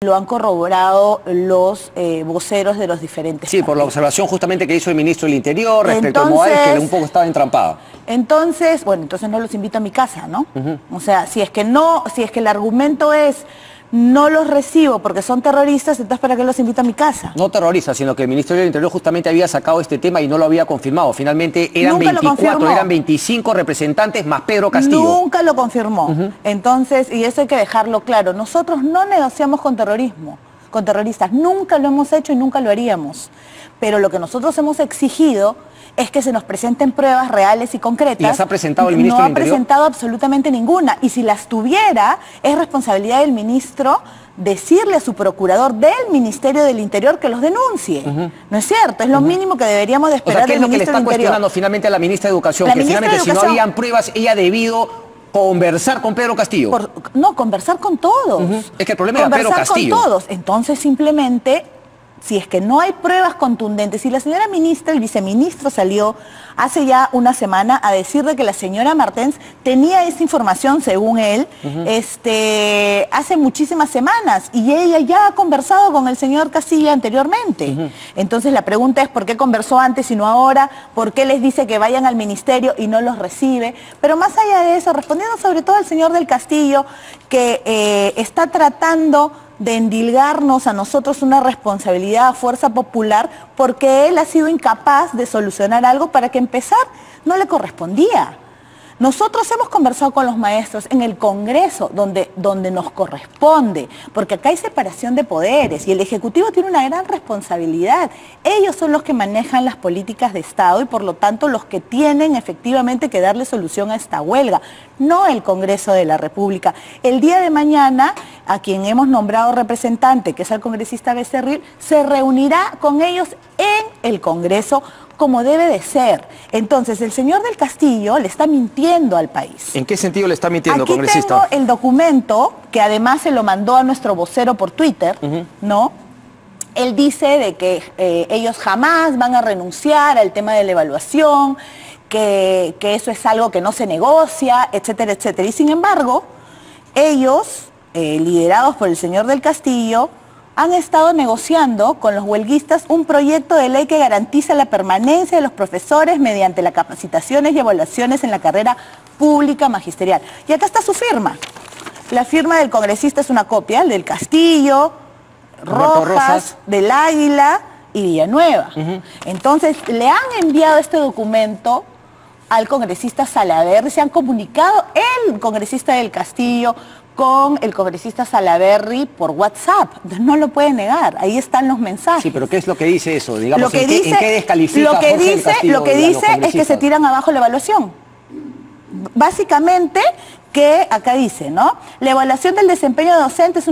Lo han corroborado los voceros de los diferentes Sí, partidos. por la observación justamente que hizo el ministro del Interior respecto al Moaes, que un poco estaba entrampada. Entonces, bueno, entonces no los invito a mi casa, ¿no? O sea, si es que el argumento es no los recibo porque son terroristas, entonces ¿para qué los invito a mi casa? No terroristas, sino que el Ministerio del Interior justamente había sacado este tema y no lo había confirmado. Finalmente eran Nunca 24, eran 25 representantes más Pedro Castillo. Nunca lo confirmó. Entonces, y eso hay que dejarlo claro, nosotros no negociamos con terrorismo, con terroristas, nunca lo hemos hecho y nunca lo haríamos. Pero lo que nosotros hemos exigido es que se nos presenten pruebas reales y concretas. ¿Y las ha presentado el ministro del Interior? No ha presentado absolutamente ninguna. Y si las tuviera, es responsabilidad del ministro decirle a su procurador del Ministerio del Interior que los denuncie. ¿No es cierto? Es lo mínimo que deberíamos de esperar del ministro del Interior. ¿Qué es lo que le está cuestionando finalmente a la ministra de Educación? Que finalmente si no habían pruebas, ella ha debido conversar con Pedro Castillo. No, conversar con todos. Es que el problema era Pedro Castillo. Con todos. Entonces simplemente, si es que no hay pruebas contundentes, y la señora ministra, el viceministro salió hace ya una semana a decir de que la señora Martens tenía esa información, según él, hace muchísimas semanas, y ella ya ha conversado con el señor Castillo anteriormente. Entonces la pregunta es, ¿por qué conversó antes y no ahora? ¿Por qué les dice que vayan al ministerio y no los recibe? Pero más allá de eso, respondiendo sobre todo al señor del Castillo, que está tratando de endilgarnos a nosotros una responsabilidad a fuerza popular porque él ha sido incapaz de solucionar algo para que empezar no le correspondía. Nosotros hemos conversado con los maestros en el Congreso, donde nos corresponde, porque acá hay separación de poderes y el Ejecutivo tiene una gran responsabilidad. Ellos son los que manejan las políticas de Estado y por lo tanto los que tienen efectivamente que darle solución a esta huelga, no el Congreso de la República. El día de mañana, a quien hemos nombrado representante, que es el congresista Becerril, se reunirá con ellos en el Congreso como debe de ser. Entonces, el señor del Castillo le está mintiendo al país. ¿En qué sentido le está mintiendo, Aquí congresista? tengo el documento, que además se lo mandó a nuestro vocero por Twitter, ¿no? Él dice de que ellos jamás van a renunciar al tema de la evaluación, que eso es algo que no se negocia, etcétera, etcétera. Y sin embargo, ellos, liderados por el señor del Castillo, han estado negociando con los huelguistas un proyecto de ley que garantiza la permanencia de los profesores mediante las capacitaciones y evaluaciones en la carrera pública magisterial. Y acá está su firma. La firma del congresista es una copia, el del Castillo, Rojas, del Águila y Villanueva. Entonces, le han enviado este documento al congresista Salaverry, se han comunicado el congresista del Castillo con el congresista Salaverry por WhatsApp. Entonces no lo puede negar, ahí están los mensajes. Sí, pero ¿qué es lo que dice eso? Digamos, lo que ¿en dice, qué descalifica lo que Jorge dice, Castillo lo que dice es que se tiran abajo la evaluación. Básicamente, que acá dice, ¿no? La evaluación del desempeño docente es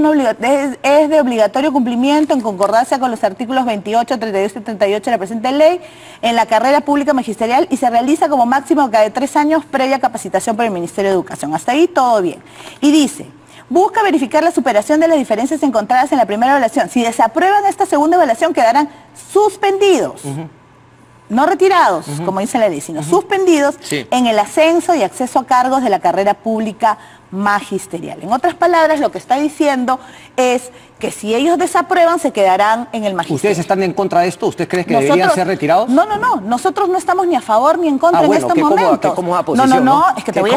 de obligatorio cumplimiento en concordancia con los artículos 28, 32 y 38 de la presente ley en la carrera pública magisterial y se realiza como máximo cada 3 años previa capacitación por el Ministerio de Educación. Hasta ahí todo bien. Y dice, busca verificar la superación de las diferencias encontradas en la primera evaluación. Si desaprueban esta segunda evaluación quedarán suspendidos. No retirados, como dice la ley, sino suspendidos en el ascenso y acceso a cargos de la carrera pública magisterial. En otras palabras, lo que está diciendo es que si ellos desaprueban, se quedarán en el magisterio. ¿Ustedes están en contra de esto? ¿Ustedes creen que deberían ser retirados? No, nosotros no estamos ni a favor ni en contra en estos momentos. Es que te voy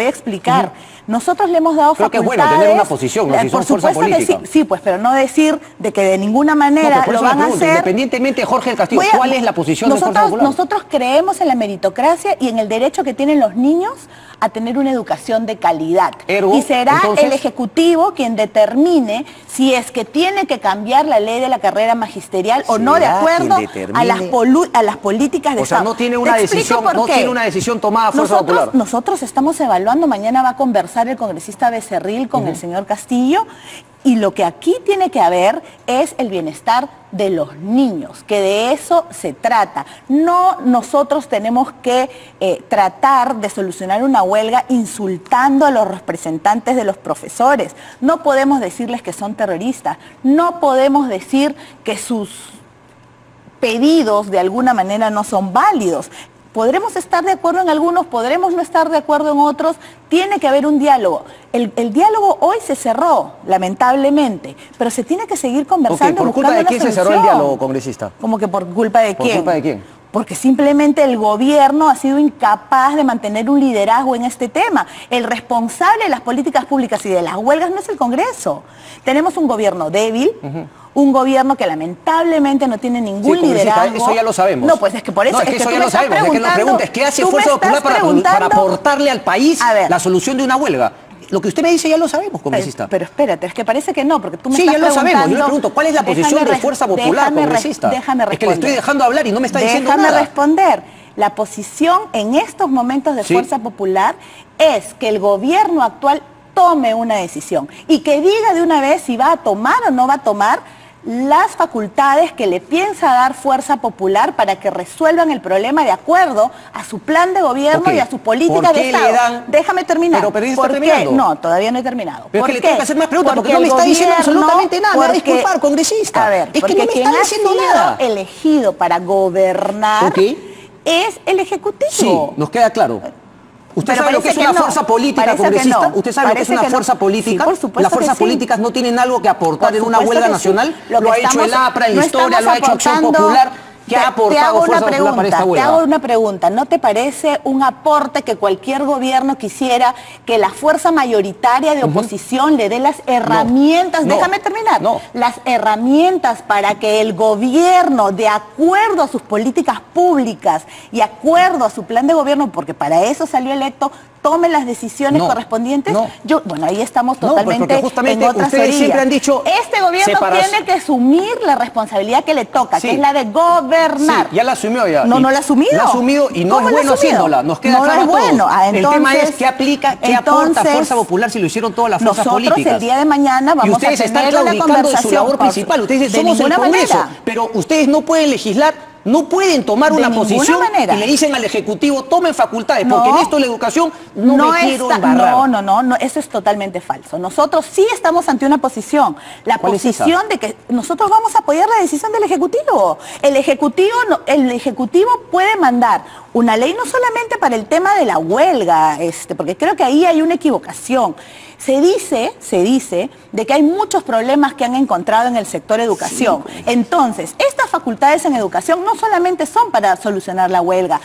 a explicar, Nosotros le hemos dado facultades. Creo que es bueno tener una posición, ¿no? Si son fuerza política. Sí, pues, pero no decir de que de ninguna manera lo van a hacer. Independientemente de Jorge del Castillo, ¿cuál es la posición de Fuerza Popular? Nosotros creemos en la meritocracia y en el derecho que tienen los niños a tener una educación de calidad. Y será el Ejecutivo quien determine si es que tiene que cambiar la ley de la carrera magisterial o no, de acuerdo a las políticas de Estado. O sea, no tiene una decisión tomada Fuerza Popular. Nosotros estamos evaluando, mañana va a conversar el congresista Becerril con el señor Castillo, y lo que aquí tiene que haber es el bienestar de los niños, que de eso se trata. No nosotros tenemos que tratar de solucionar una huelga insultando a los representantes de los profesores. No podemos decirles que son terroristas, no podemos decir que sus pedidos de alguna manera no son válidos. Podremos estar de acuerdo en algunos, podremos no estar de acuerdo en otros, tiene que haber un diálogo. El diálogo hoy se cerró, lamentablemente, pero se tiene que seguir conversando. ¿Por culpa de quién se cerró el diálogo, congresista? ¿Cómo que por culpa de quién? ¿Por culpa de quién? Porque simplemente el gobierno ha sido incapaz de mantener un liderazgo en este tema. El responsable de las políticas públicas y de las huelgas no es el Congreso. Tenemos un gobierno débil, un gobierno que lamentablemente no tiene ningún liderazgo. Eso ya lo sabemos. No, pues es que por eso... No, es que eso ya lo sabemos. Es que nos preguntas, ¿qué hace Fuerza Popular para aportarle al país la solución de una huelga? Lo que usted me dice ya lo sabemos, congresista. Pero espérate, es que parece que no, porque tú me estás preguntando... Sí, ya lo sabemos. Yo le pregunto, ¿cuál es la posición de Fuerza Popular, congresista? Déjame responder. Es que le estoy dejando hablar y no me está diciendo nada. Déjame responder. La posición en estos momentos de Fuerza Popular es que el gobierno actual tome una decisión y que diga de una vez si va a tomar o no va a tomar las facultades que le piensa dar Fuerza Popular para que resuelvan el problema de acuerdo a su plan de gobierno y a su política de Estado. Déjame terminar. Pero está terminando. No, todavía no he terminado. Pero es que le tengo que hacer más preguntas porque no me está diciendo absolutamente nada. Me va a disculpar, congresista. A ver, es que no me está diciendo nada. Elegido para gobernar es el Ejecutivo. Sí, nos queda claro. ¿Usted sabe lo que es una fuerza política, congresista? ¿Usted sabe lo que es una fuerza política? Sí, por supuesto. Las fuerzas políticas no tienen algo que aportar en una huelga nacional. Lo ha hecho el APRA en la historia, lo ha hecho Acción Popular. ¿Qué ha aportado Fuerza Popular para esta huelga? Te hago una pregunta. ¿No te parece un aporte que cualquier gobierno quisiera que la fuerza mayoritaria de oposición le dé las herramientas? Déjame terminar. Las herramientas para que el gobierno, de acuerdo a sus políticas públicas y acuerdo a su plan de gobierno, porque para eso salió electo, tome las decisiones correspondientes. Bueno, ahí estamos totalmente en otras ustedes siempre han dicho... Este gobierno tiene que asumir la responsabilidad que le toca, que es la de gobernar. Sí, ya la asumió ya. No la ha asumido. La ha asumido y no es bueno haciéndola. Nos queda claro a todos. El tema es qué aplica, qué aporta Fuerza Popular si lo hicieron todas las fuerzas políticas. Nosotros el día de mañana vamos a tener una conversación. De su labor principal. Ustedes dicen, somos el Congreso, pero ustedes no pueden legislar. No pueden tomar una posición y le dicen al Ejecutivo, tomen facultades, porque en esto de la educación no me quiero embarrar. No, eso es totalmente falso. Nosotros sí estamos ante una posición. La posición de que nosotros vamos a apoyar la decisión del Ejecutivo. El Ejecutivo puede mandar una ley no solamente para el tema de la huelga, porque creo que ahí hay una equivocación. Se dice de que hay muchos problemas que han encontrado en el sector educación. Entonces, estas facultades en educación no solamente son para solucionar la huelga.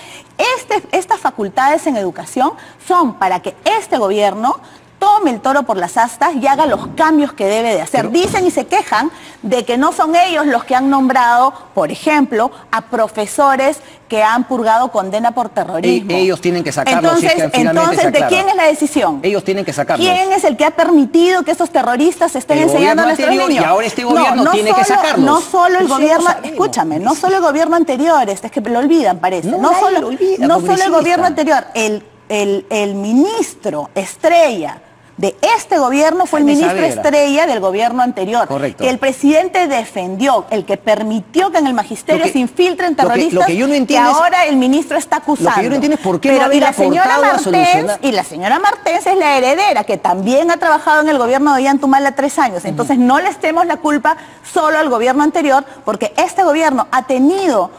Estas facultades en educación son para que este gobierno tome el toro por las astas y haga los cambios que debe de hacer. Dicen y se quejan de que no son ellos los que han nombrado, por ejemplo, a profesores que han purgado condena por terrorismo. Ellos tienen que sacarlos. Entonces, ¿de quién es la decisión? Ellos tienen que sacarlos. ¿Quién es el que ha permitido que esos terroristas estén enseñando a nuestros niños? Y ahora este gobierno tiene que sacarlos. No solo el gobierno, escúchame, no solo el gobierno anterior, es que lo olvidan, parece. No solo el gobierno anterior, el ministro estrella de este gobierno fue el ministro estrella del gobierno anterior. Correcto. Que el presidente defendió, el que permitió que en el magisterio se infiltren terroristas, que ahora el ministro está acusando. Lo que yo no entiendo es por qué no haber aportado a solucionar. Y la señora Martens es la heredera, que también ha trabajado en el gobierno de Ollantumala 3 años. Entonces no le estemos la culpa solo al gobierno anterior, porque este gobierno ha tenido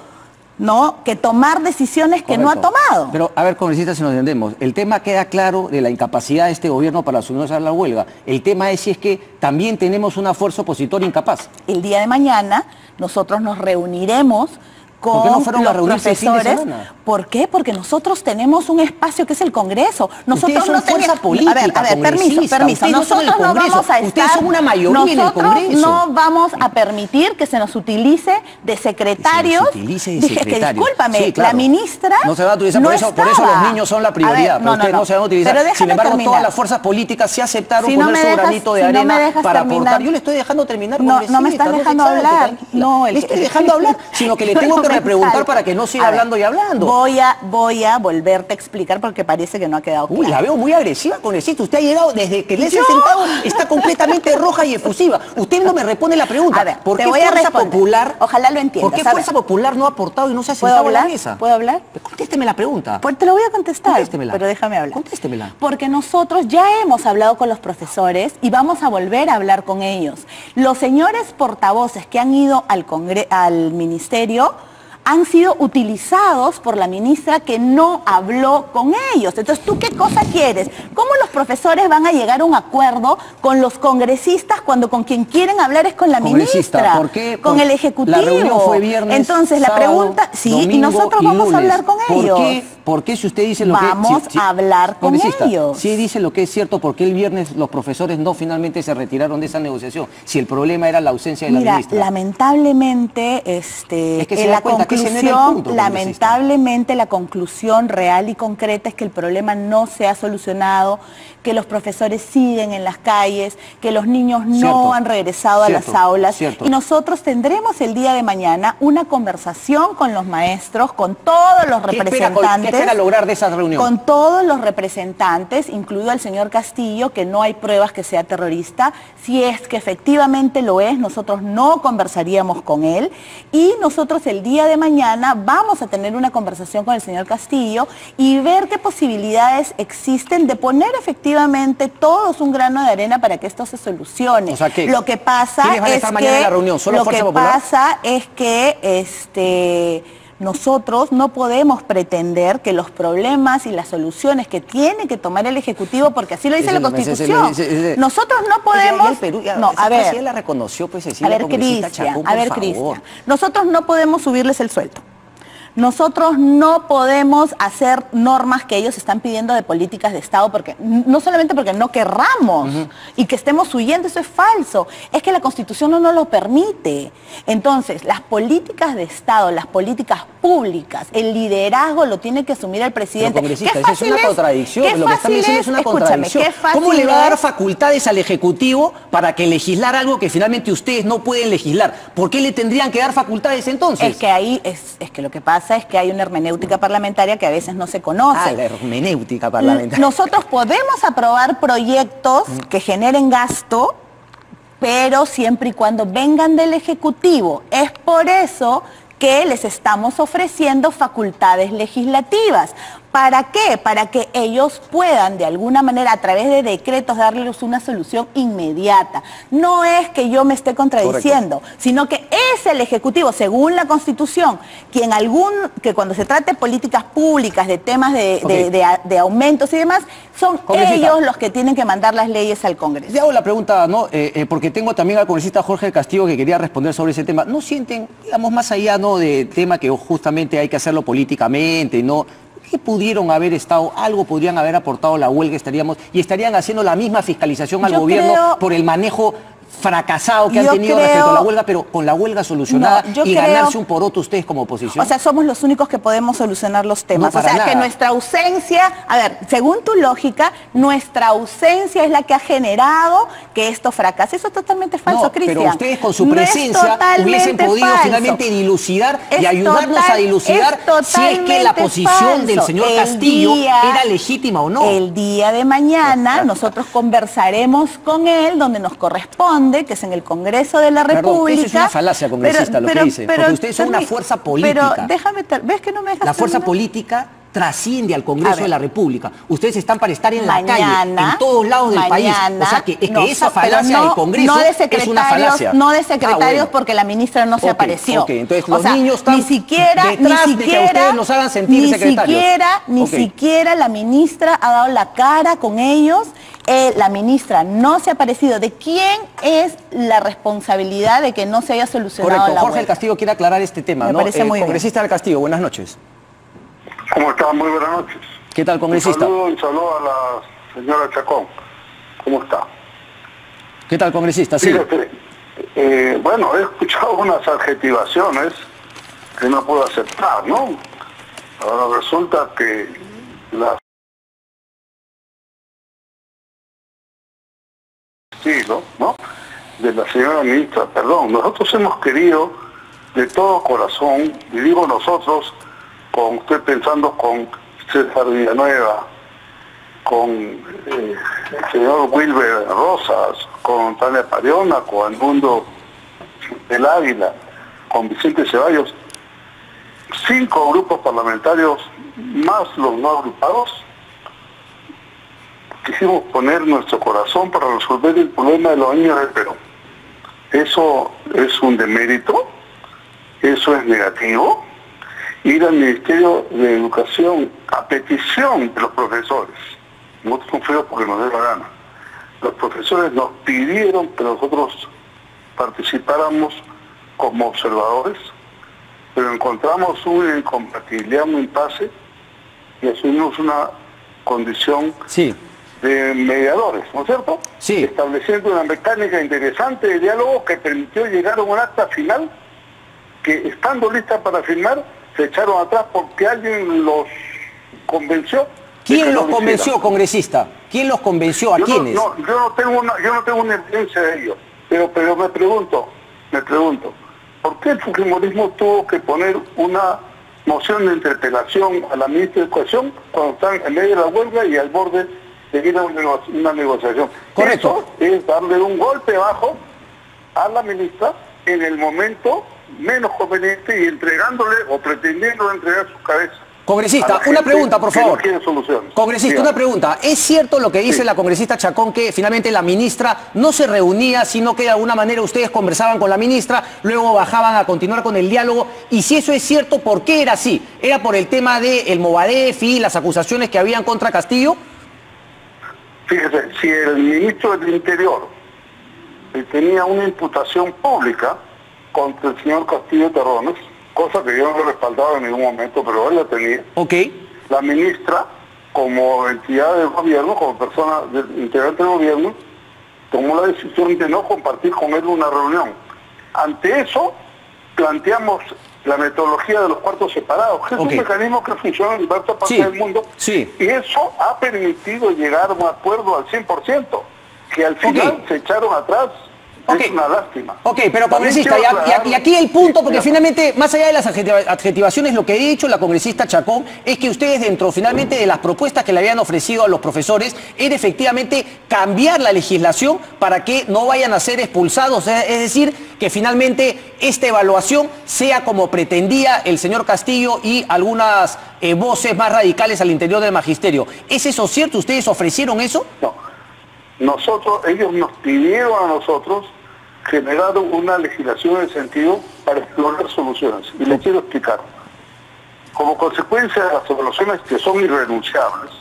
que tomar decisiones que no ha tomado. Pero, a ver, congresista, si nos entendemos, el tema queda claro de la incapacidad de este gobierno para asumir la huelga. El tema es si es que también tenemos una fuerza opositora incapaz. El día de mañana nosotros nos reuniremos con los profesores. ¿Por qué? Porque nosotros tenemos un espacio que es el Congreso. Nosotros no fuerza política. A ver, permiso. Nosotros no vamos a estar. Ustedes son una mayoría en el Congreso. No vamos a permitir que se nos utilice de secretarios. Discúlpame, sí, claro. La ministra no se va a utilizar, por eso los niños son la prioridad, pero ustedes no se van a utilizar. Sin embargo, todas las fuerzas políticas se aceptaron poner su granito de arena para aportar. Yo le estoy dejando terminar. No me estás dejando hablar. No, le estoy dejando hablar, sino que le tengo que preguntar para que no siga hablando y hablando. Voy a volverte a explicar porque parece que no ha quedado claro. Uy, la veo muy agresiva, congresista. Usted ha llegado desde que le he sentado, está completamente roja y efusiva. Usted no me responde la pregunta. A ver, ¿por qué Fuerza Popular? Ojalá lo entiendas. ¿Por qué Fuerza Popular no ha aportado y no se ha sentado en la mesa? ¿Puedo hablar? Contésteme la pregunta. Pues te lo voy a contestar. Contéstemela. Pero déjame hablar. Contéstemela. Porque nosotros ya hemos hablado con los profesores y vamos a volver a hablar con ellos. Los señores portavoces que han ido al ministerio han sido utilizados por la ministra que no habló con ellos. Entonces, ¿tú qué cosa quieres? ¿Cómo los profesores van a llegar a un acuerdo con los congresistas cuando con quien quieren hablar es con la ministra? ¿Por qué? Con el Ejecutivo. La reunión fue viernes, entonces, la pregunta, sí, domingo, y nosotros vamos a hablar con ellos. ¿Por qué si usted dice lo que... Vamos a hablar con ellos. Si dice lo que es cierto, ¿por qué el viernes los profesores no finalmente se retiraron de esa negociación? Si el problema era la ausencia de la ministra. Lamentablemente, lamentablemente la conclusión real y concreta es que el problema no se ha solucionado, que los profesores siguen en las calles, que los niños no han regresado a las aulas. Y nosotros tendremos el día de mañana una conversación con los maestros, con todos los representantes. ¿Qué espera lograr de esa reunión? Con todos los representantes, incluido al señor Castillo, que no hay pruebas que sea terrorista. Si es que efectivamente lo es, nosotros no conversaríamos con él. Y nosotros el día de mañana vamos a tener una conversación con el señor Castillo y ver qué posibilidades existen de poner efectivamente todos un grano de arena para que esto se solucione. O sea, lo que pasa es que nosotros no podemos pretender que los problemas y las soluciones que tiene que tomar el Ejecutivo, porque así lo dice la Constitución, nosotros no podemos... Ella la reconoció, pues, Cecilia, Cristian, nosotros no podemos subirles el sueldo. Nosotros no podemos hacer normas que ellos están pidiendo de políticas de Estado, porque no solamente porque no querramos y que estemos huyendo, eso es falso, es que la Constitución no nos lo permite. Entonces, las políticas de Estado, las políticas públicas, el liderazgo lo tiene que asumir el presidente. Pero, congresista, es una contradicción, lo que están diciendo es una contradicción. ¿Cómo le va a dar facultades al Ejecutivo para que legislar algo que finalmente ustedes no pueden legislar? ¿Por qué le tendrían que dar facultades entonces? Es que ahí es que lo que pasa es que hay una hermenéutica parlamentaria que a veces no se conoce. La hermenéutica parlamentaria. Nosotros podemos aprobar proyectos que generen gasto, pero siempre y cuando vengan del Ejecutivo. Es por eso que les estamos ofreciendo facultades legislativas. ¿Para qué? Para que ellos puedan de alguna manera a través de decretos darles una solución inmediata. No es que yo me esté contradiciendo, sino que es el Ejecutivo, según la Constitución, que cuando se trate de políticas públicas, de temas de aumentos y demás, son ellos los que tienen que mandar las leyes al Congreso. Le hago la pregunta, ¿no? Porque tengo también al congresista Jorge Castillo que quería responder sobre ese tema. ¿No sienten, digamos, más allá, ¿no?, de tema que justamente hay que hacerlo políticamente, ¿no? ¿Qué pudieron haber estado, algo podrían haber aportado la huelga, estarían haciendo la misma fiscalización al gobierno por el manejo fracasado que han tenido respecto a la huelga, pero con la huelga solucionada ganarse un poroto ustedes como oposición? O sea, somos los únicos que podemos solucionar los temas. O sea, que nuestra ausencia, a ver, según tu lógica, nuestra ausencia es la que ha generado que esto fracase. Eso es totalmente falso, Cristian. Pero ustedes con su presencia hubiesen podido finalmente dilucidar y ayudarnos a dilucidar si es que la posición del señor Castillo era legítima o no. El día de mañana nosotros conversaremos con él donde nos corresponde, que es en el Congreso de la República. Eso es una falacia, congresista, lo que dice. Porque ustedes son una fuerza política. Pero déjame, ¿ves que no me dejas La fuerza política trasciende al Congreso de la República. Ustedes están para estar en la calle, en todos lados del país. O sea, que esa falacia del Congreso es una falacia. No de secretarios, porque la ministra no se apareció. Entonces los niños están detrás de que ustedes nos hagan sentir secretarios. Ni siquiera la ministra ha dado la cara con ellos. La ministra no se ha aparecido. ¿De quién es la responsabilidad de que no se haya solucionado la huelga? Jorge del Castillo quiere aclarar este tema, ¿no? Congresista del Castillo, buenas noches. ¿Cómo está? Muy buenas noches. ¿Qué tal, congresista? Un saludo a la señora Chacón. ¿Cómo está? ¿Qué tal, congresista? Sí. Bueno, he escuchado unas adjetivaciones que no puedo aceptar, ¿no? Ahora resulta que las ¿no? De la señora ministra, perdón, nosotros hemos querido de todo corazón, y digo nosotros, estoy pensando con César Villanueva, con el señor Wilber Rosas, con Tania Pariona, con Edmundo del Águila, con Vicente Ceballos, 5 grupos parlamentarios más los no agrupados. Quisimos poner nuestro corazón para resolver el problema de los niños del Perú. ¿Eso es un demérito? ¿Eso es negativo? ir al Ministerio de Educación a petición de los profesores. Nosotros no fuimos porque nos dio la gana. Los profesores nos pidieron que nosotros participáramos como observadores, pero encontramos una incompatibilidad, un impasse, y asumimos una condición de mediadores, ¿no es cierto? Sí. Estableciendo una mecánica interesante de diálogo que permitió llegar a un acta final que, estando lista para firmar, se echaron atrás porque alguien los convenció. ¿Quién los convenció, congresista? ¿Quién los convenció? ¿A quiénes? Yo no tengo una evidencia de ello, pero me pregunto, ¿por qué el fujimorismo tuvo que poner una moción de interpelación a la ministra de Educación cuando están en medio de la huelga y al borde de ir a una negociación? Correcto. Eso es darle un golpe bajo a la ministra en el momento menos conveniente y entregándole o pretendiendo entregar su cabeza. Congresista, una pregunta, por favor. Congresista, Dígame. una pregunta. ¿Es cierto lo que dice la congresista Chacón, que finalmente la ministra no se reunía, sino que de alguna manera ustedes conversaban con la ministra, luego bajaban a continuar con el diálogo? Y si eso es cierto, ¿por qué era así? ¿Era por el tema del Movadef y las acusaciones que habían contra Castillo? Fíjese, si el ministro del Interior tenía una imputación pública contra el señor Castillo Terrones, cosa que yo no he respaldado en ningún momento, pero él la tenía. Ok. La ministra, como entidad del gobierno, como persona integrante del gobierno, tomó la decisión de no compartir con él una reunión. Ante eso, planteamos la metodología de los cuartos separados, que es un mecanismo que funciona en diversas partes del mundo, y eso ha permitido llegar a un acuerdo al 100%, que al final se echaron atrás. Es una lástima. Ok, pero congresista, y aquí el punto, porque finalmente, más allá de las adjetivaciones, lo que ha dicho la congresista Chacón es que ustedes, dentro finalmente de las propuestas que le habían ofrecido a los profesores, era efectivamente cambiar la legislación para que no vayan a ser expulsados, es decir, que finalmente esta evaluación sea como pretendía el señor Castillo y algunas voces más radicales al interior del magisterio. ¿Es eso cierto? ¿Ustedes ofrecieron eso? No. Ellos nos pidieron a nosotros generar una legislación en sentido para explorar soluciones. Y les quiero explicar. Como consecuencia de las evaluaciones que son irrenunciables,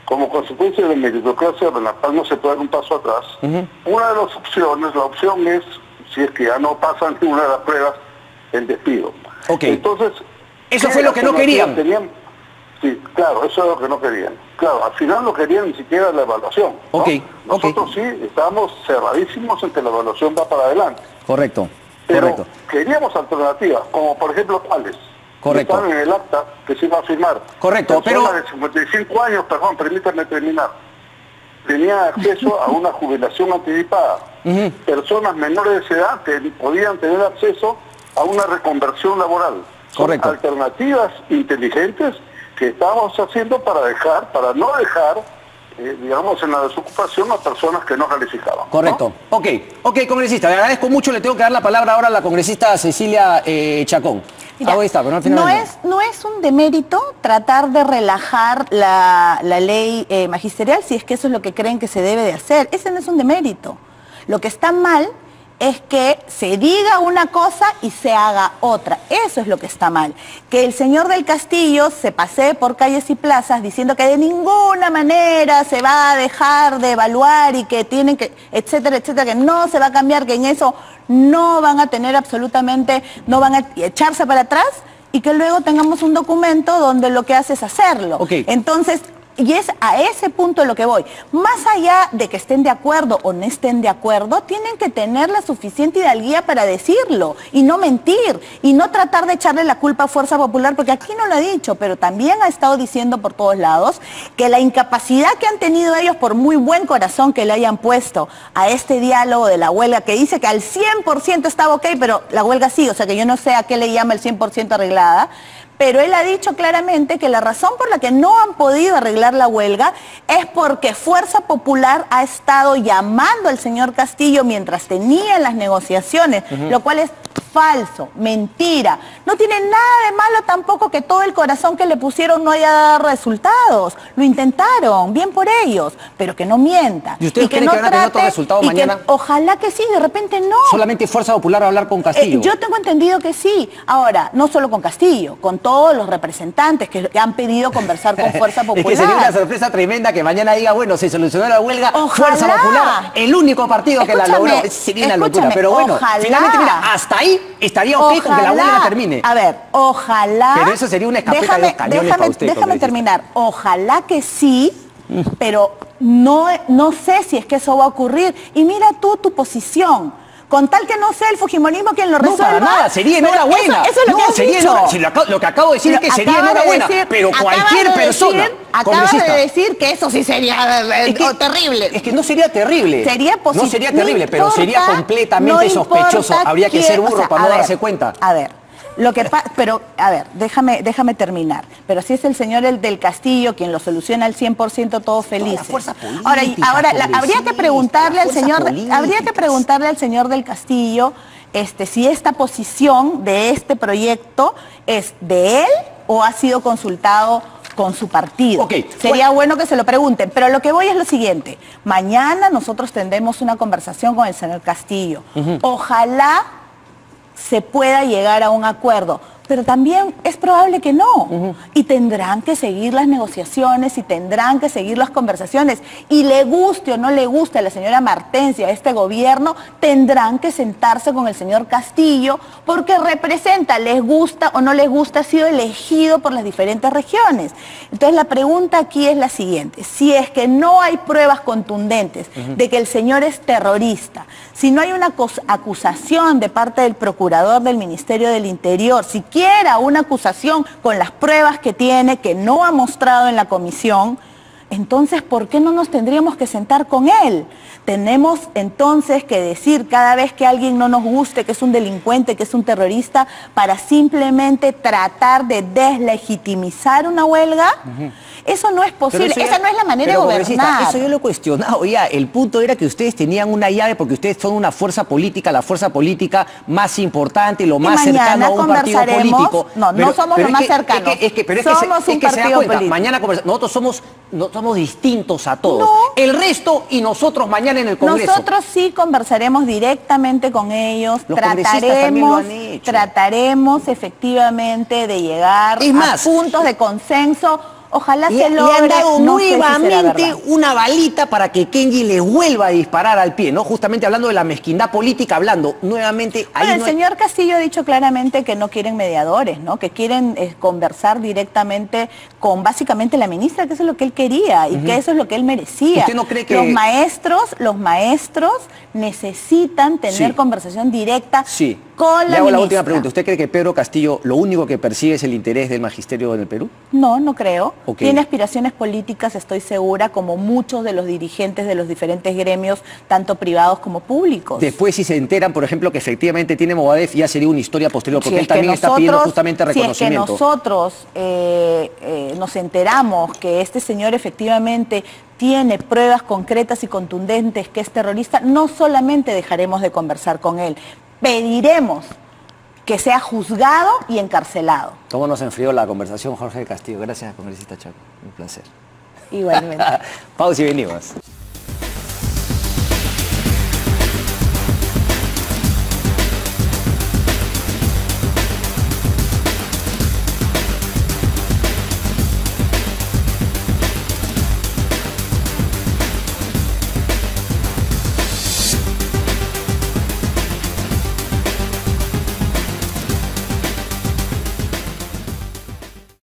como consecuencia de la meritocracia en la cual no se puede dar un paso atrás, una de las opciones, la opción es, si es que ya no pasan ninguna de las pruebas, el despido. Entonces, eso fue lo que no querían. Sí, claro, eso es lo que no querían. Claro, al final no querían ni siquiera la evaluación, ¿no? Nosotros sí estábamos cerradísimos en que la evaluación va para adelante. Correcto. Pero queríamos alternativas, como por ejemplo cuáles. Correcto. Están en el acta que se iba a firmar. Correcto, Personas de 55 años, perdón, permítanme terminar, tenía acceso a una jubilación anticipada. Personas menores de edad que podían tener acceso a una reconversión laboral. Son alternativas inteligentes que estamos haciendo para no dejar, digamos, en la desocupación a personas que no calificaban. Correcto. ¿No? Ok, congresista, le agradezco mucho, le tengo que dar la palabra ahora a la congresista Cecilia Chacón. Mira, no es un demérito tratar de relajar la ley magisterial si es que eso es lo que creen que se debe de hacer. Ese no es un demérito. Lo que está mal es que se diga una cosa y se haga otra. Eso es lo que está mal. Que el señor del Castillo se pasee por calles y plazas diciendo que de ninguna manera se va a dejar de evaluar y que tienen que, etcétera, etcétera, que no se va a cambiar, que en eso no van a tener absolutamente, no van a echarse para atrás y que luego tengamos un documento donde lo que hace es hacerlo. Entonces, y es a ese punto lo que voy. Más allá de que estén de acuerdo o no estén de acuerdo, tienen que tener la suficiente hidalguía para decirlo y no mentir y no tratar de echarle la culpa a Fuerza Popular, porque aquí no lo ha dicho, pero también ha estado diciendo por todos lados que la incapacidad que han tenido ellos, por muy buen corazón que le hayan puesto a este diálogo de la huelga, que dice que al 100% estaba ok, pero la huelga sí, o sea que yo no sé a qué le llama el 100% arreglada, pero él ha dicho claramente que la razón por la que no han podido arreglar la huelga es porque Fuerza Popular ha estado llamando al señor Castillo mientras tenía las negociaciones, lo cual es falso, mentira. No tiene nada de malo tampoco que todo el corazón que le pusieron no haya dado resultados. Lo intentaron, bien por ellos, pero que no mienta. ¿Y ustedes creen que van a tener otro resultado mañana? Ojalá que sí, de repente no. ¿Solamente Fuerza Popular va a hablar con Castillo? Yo tengo entendido que sí. Ahora, no solo con Castillo, con todos los representantes que han pedido conversar con Fuerza Popular. Es que sería una sorpresa tremenda que mañana diga, bueno, se solucionó la huelga, ojalá. Fuerza Popular, el único partido que la logró. Sería una locura, pero bueno, ojalá. Finalmente, mira, hasta ahí estaría ok con que la huelga termine. A ver, ojalá. Pero eso sería una escapeta de dos cañones para usted. Déjame terminar. Ojalá que sí, pero no sé si es que eso va a ocurrir. Y mira tú tu posición. Con tal que no sea el fujimorismo quien lo resuelva. No, para nada, sería enhorabuena. Eso es lo que has dicho. Lo que acabo de decir es que sería enhorabuena. Pero cualquier persona. Acabas de decir que eso sí sería terrible. Es que no sería terrible. Sería positivo. No sería terrible, pero sería completamente sospechoso. Habría que ser burro para no darse cuenta. A ver. Lo que pero, a ver, déjame terminar. Pero si es el señor del Castillo quien lo soluciona al 100%, todos felices. Ahora habría que preguntarle al señor del Castillo si esta posición de este proyecto es de él o ha sido consultado con su partido. Sería bueno que se lo pregunten, pero lo que voy es lo siguiente. Mañana nosotros tendremos una conversación con el señor Castillo. Ojalá se pueda llegar a un acuerdo, pero también es probable que no. Y tendrán que seguir las negociaciones y tendrán que seguir las conversaciones. Y le guste o no le guste a la señora Martens y a este gobierno, tendrán que sentarse con el señor Castillo porque representa, les gusta o no les gusta, ha sido elegido por las diferentes regiones. Entonces la pregunta aquí es la siguiente. Si es que no hay pruebas contundentes de que el señor es terrorista, si no hay una acusación de parte del procurador del Ministerio del Interior, siquiera una acusación con las pruebas que tiene, que no ha mostrado en la comisión, entonces, ¿por qué no nos tendríamos que sentar con él? Tenemos entonces que decir cada vez que alguien no nos guste, que es un delincuente, que es un terrorista, para simplemente tratar de deslegitimizar una huelga. Eso no es posible, esa no es la manera de gobernar. Eso yo lo he cuestionado ya. El punto era que ustedes tenían una llave porque ustedes son una fuerza política, la fuerza política más importante, lo más cercano a un partido político. No somos lo más cercano. Somos un partido político. Mañana nosotros somos distintos a todos. El resto y nosotros mañana en el Congreso. Nosotros sí conversaremos directamente con ellos, trataremos efectivamente de llegar a puntos de consenso. Ojalá se logre. Le han dado nuevamente una balita para que Kenji le vuelva a disparar al pie, ¿no? Justamente hablando de la mezquindad política, hablando nuevamente... Bueno, el señor Castillo ha dicho claramente que no quieren mediadores, ¿no? Que quieren conversar directamente con básicamente la ministra, que eso es lo que él quería y que eso es lo que él merecía. ¿Usted no cree que...? Los maestros necesitan tener conversación directa con la ministra. Le hago la última pregunta. ¿Usted cree que Pedro Castillo lo único que persigue es el interés del magisterio en el Perú? No, no creo. Tiene aspiraciones políticas, estoy segura, como muchos de los dirigentes de los diferentes gremios, tanto privados como públicos. Después, si se enteran, por ejemplo, que efectivamente tiene Movadef, ya sería una historia posterior, porque él también está pidiendo justamente reconocimiento. Si es que nosotros nos enteramos que este señor efectivamente tiene pruebas concretas y contundentes que es terrorista, no solamente dejaremos de conversar con él, pediremos que sea juzgado y encarcelado. ¿Cómo nos enfrió la conversación, Jorge Castillo? Gracias, congresista Chaco. Un placer. Igualmente. Pausa y venimos.